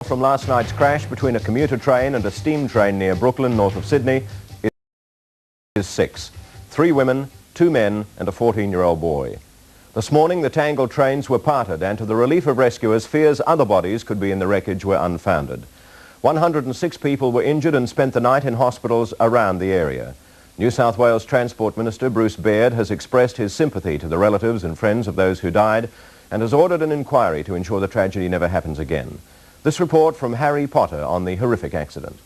From last night's crash between a commuter train and a steam train near Brooklyn, north of Sydney, is 6. 3 women, 2 men and a 14-year-old boy. This morning the tangled trains were parted, and to the relief of rescuers, fears other bodies could be in the wreckage were unfounded. 106 people were injured and spent the night in hospitals around the area. New South Wales Transport Minister Bruce Baird has expressed his sympathy to the relatives and friends of those who died and has ordered an inquiry to ensure the tragedy never happens again. This report from Harry Potter on the horrific accident.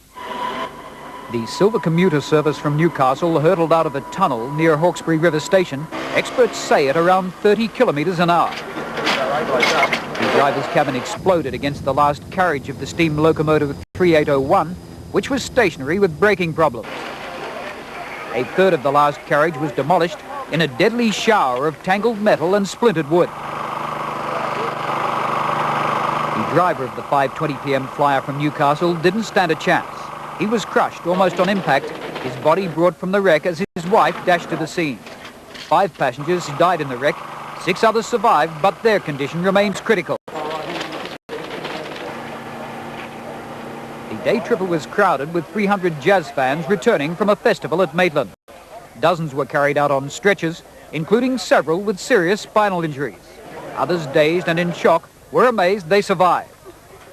The silver commuter service from Newcastle hurtled out of a tunnel near Hawkesbury River station, experts say at around 30 kilometres an hour. The driver's cabin exploded against the last carriage of the steam locomotive 3801, which was stationary with braking problems. A third of the last carriage was demolished in a deadly shower of tangled metal and splintered wood. The driver of the 5:20 p.m. flyer from Newcastle didn't stand a chance. He was crushed almost on impact, his body brought from the wreck as his wife dashed to the scene. 5 passengers died in the wreck, 6 others survived, but their condition remains critical. The day tripper was crowded with 300 jazz fans returning from a festival at Maitland. Dozens were carried out on stretchers, including several with serious spinal injuries. Others, dazed and in shock, were amazed they survived.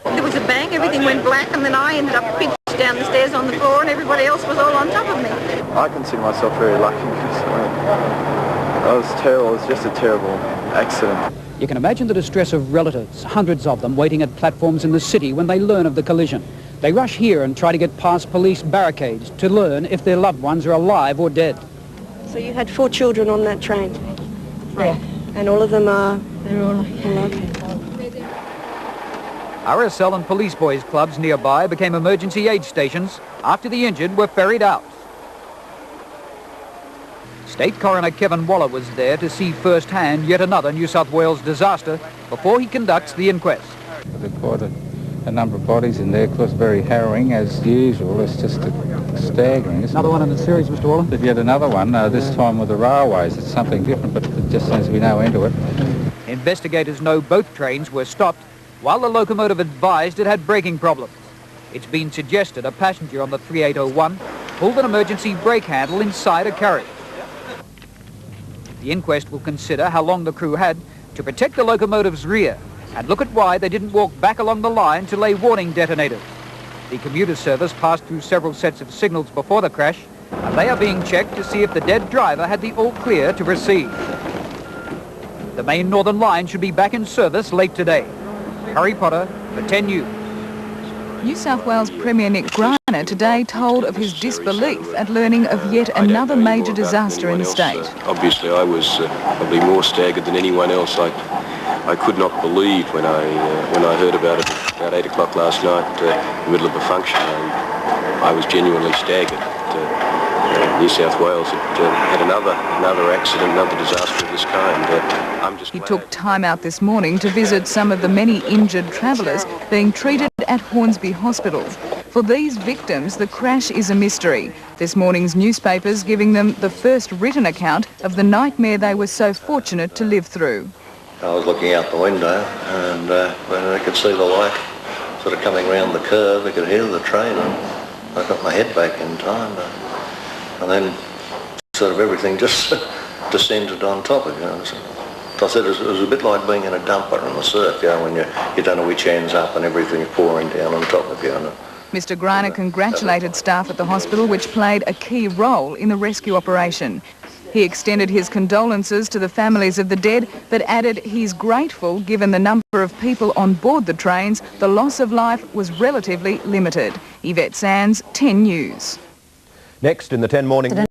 There was a bang, everything went black, and then I ended up pitched down the stairs on the floor and everybody else was all on top of me. I consider myself very lucky because it was terrible. It was just a terrible accident. You can imagine the distress of relatives, hundreds of them waiting at platforms in the city when they learn of the collision. They rush here and try to get past police barricades to learn if their loved ones are alive or dead. So you had 4 children on that train? Yeah. And all of them are... They're all okay. RSL and police boys clubs nearby became emergency aid stations after the injured were ferried out. State Coroner Kevin Waller was there to see firsthand yet another New South Wales disaster before he conducts the inquest. There are quite a number of bodies in there. Of course, very harrowing as usual. It's just staggering. Another one in the series, Mr. Waller? But yet another one, this time with the railways. It's something different, but it just seems to be no end to it. Investigators know both trains were stopped while the locomotive advised it had braking problems. It's been suggested a passenger on the 3801 pulled an emergency brake handle inside a carriage. The inquest will consider how long the crew had to protect the locomotive's rear and look at why they didn't walk back along the line to lay warning detonators. The commuter service passed through several sets of signals before the crash, and they are being checked to see if the dead driver had the all clear to proceed. The main Northern line should be back in service late today. Harry Potter for 10 News. New South Wales Premier Nick Greiner today told of his disbelief at learning of yet another major disaster in the state. Obviously I was probably more staggered than anyone else. I could not believe when I heard about it about 8 o'clock last night in the middle of a function. I was genuinely staggered. New South Wales had another accident, another disaster of this kind. He took time out this morning to visit some of the many injured travellers being treated at Hornsby Hospital. For these victims, the crash is a mystery. This morning's newspapers giving them the first written account of the nightmare they were so fortunate to live through. I was looking out the window and when I could see the light sort of coming round the curve, I could hear the train, and I got my head back in time. And then sort of everything just descended on top of you. So I said it was a bit like being in a dumper in the surf, when you don't know which end's up and everything's pouring down on top of you. Mr. Greiner congratulated staff at the hospital which played a key role in the rescue operation. He extended his condolences to the families of the dead, but added he's grateful given the number of people on board the trains, the loss of life was relatively limited. Yvette Sands, 10 News. Next in the 10 Morning